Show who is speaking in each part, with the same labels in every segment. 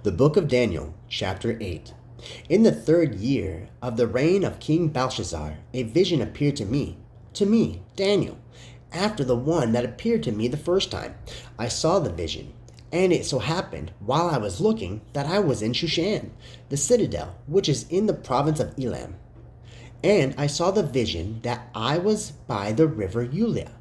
Speaker 1: The Book of Daniel, chapter 8. In the 3rd year of the reign of King Belshazzar, a vision appeared to me, Daniel, after the one that appeared to me the first time. I saw the vision, and it so happened, while I was looking, that I was in Shushan, the citadel, which is in the province of Elam. And I saw the vision that I was by the river Eulia.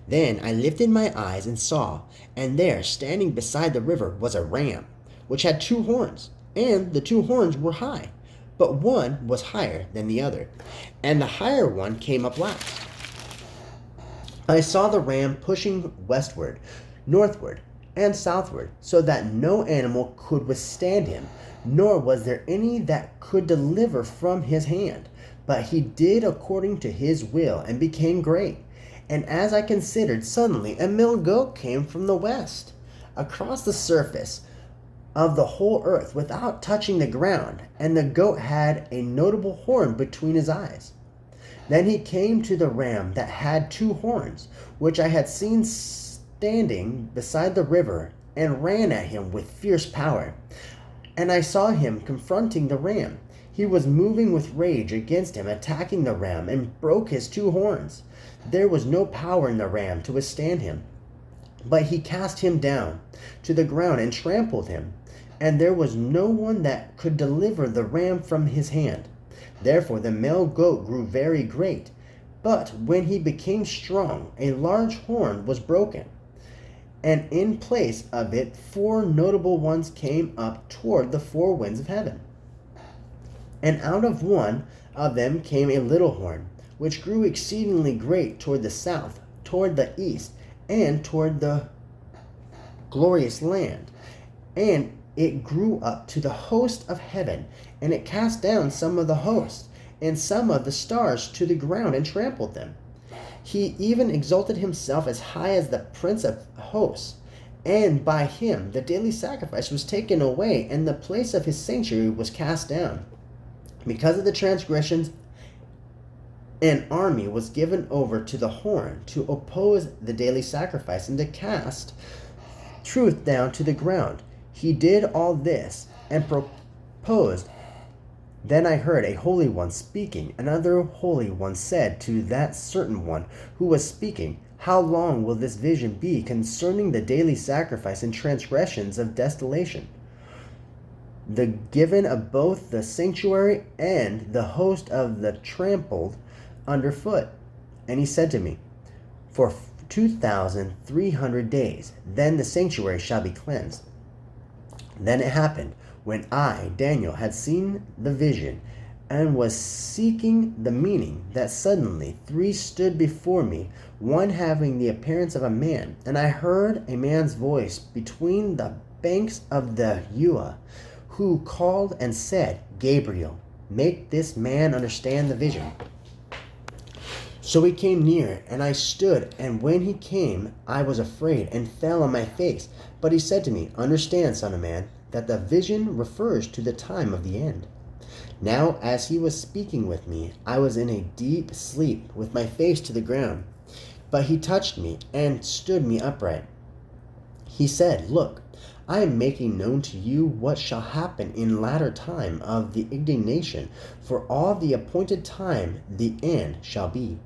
Speaker 1: Then I lifted my eyes and saw, and there, standing beside the river, was a ram, which had 2 horns, and the 2 horns were high, but one was higher than the other, and the higher one came up last. I saw the ram pushing westward, northward, and southward, so that no animal could withstand him, nor was there any that could deliver from his hand. But he did according to his will, and became great. And as I considered, suddenly a male goat came from the west, across the surface of the whole earth, without touching the ground, and the goat had a notable horn between his eyes. Then he came to the ram that had 2 horns, which I had seen standing beside the river, and ran at him with fierce power. And I saw him confronting the ram. He was moving with rage against him, attacking the ram, and broke his 2 horns. There was no power in the ram to withstand him, but he cast him down to the ground and trampled him, and there was no one that could deliver the ram from his hand. Therefore the male goat grew very great, but when he became strong, a large horn was broken, and in place of it 4 notable ones came up toward the 4 winds of heaven. And out of one of them came a little horn, which grew exceedingly great toward the south, toward the east, and toward the glorious land. And it grew up to the host of heaven, and it cast down some of the host, and some of the stars to the ground, and trampled them. He even exalted himself as high as the prince of hosts, and by him the daily sacrifice was taken away, and the place of his sanctuary was cast down. Because of the transgressions, an army was given over to the horn to oppose the daily sacrifice and to cast truth down to the ground. He did all this and proposed. Then I heard a holy one speaking. Another holy one said to that certain one who was speaking, "How long will this vision be concerning the daily sacrifice and transgressions of desolation, the given of both the sanctuary and the host of the trampled underfoot?" And he said to me, "For 2,300 days, then the sanctuary shall be cleansed." Then it happened, when I, Daniel, had seen the vision and was seeking the meaning, that suddenly 3 stood before me, one having the appearance of a man. And I heard a man's voice between the banks of the Ewa, who called and said, "Gabriel, make this man understand the vision." So he came near, and I stood, and when he came, I was afraid and fell on my face. But he said to me, "Understand, son of man, that the vision refers to the time of the end." Now as he was speaking with me, I was in a deep sleep, with my face to the ground. But he touched me and stood me upright. He said, "Look, I am making known to you what shall happen in latter time of the indignation, for all the appointed time the end shall be.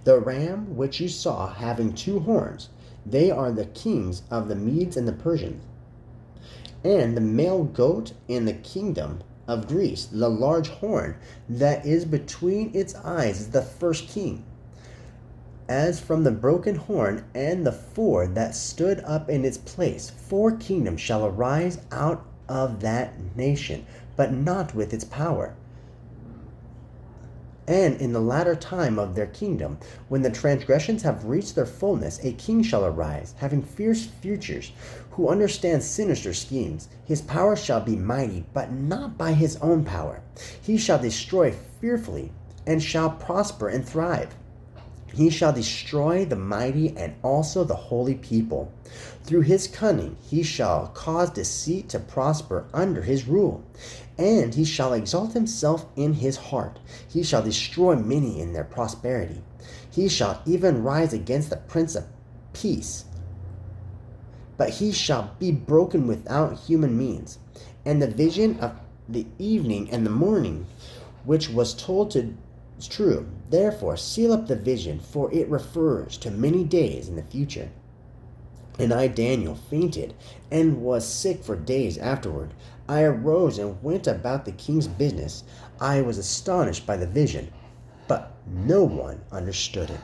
Speaker 1: The ram which you saw having 2 horns, they are the kings of the Medes and the Persians. And the male goat in the kingdom of Greece, the large horn that is between its eyes, is the first king. As from the broken horn and the 4 that stood up in its place, 4 kingdoms shall arise out of that nation, but not with its power. And in the latter time of their kingdom, when the transgressions have reached their fullness, a king shall arise, having fierce features, who understands sinister schemes. His power shall be mighty, but not by his own power. He shall destroy fearfully, and shall prosper and thrive. He shall destroy the mighty and also the holy people. Through his cunning he shall cause deceit to prosper under his rule. And he shall exalt himself in his heart. He shall destroy many in their prosperity. He shall even rise against the Prince of Peace. but he shall be broken without human means. And the vision of the evening and the morning, which was told to is true. Therefore, seal up the vision, for it refers to many days in the future. And I, Daniel, fainted and was sick for days afterward. I arose and went about the king's business. I was astonished by the vision, but no one understood it.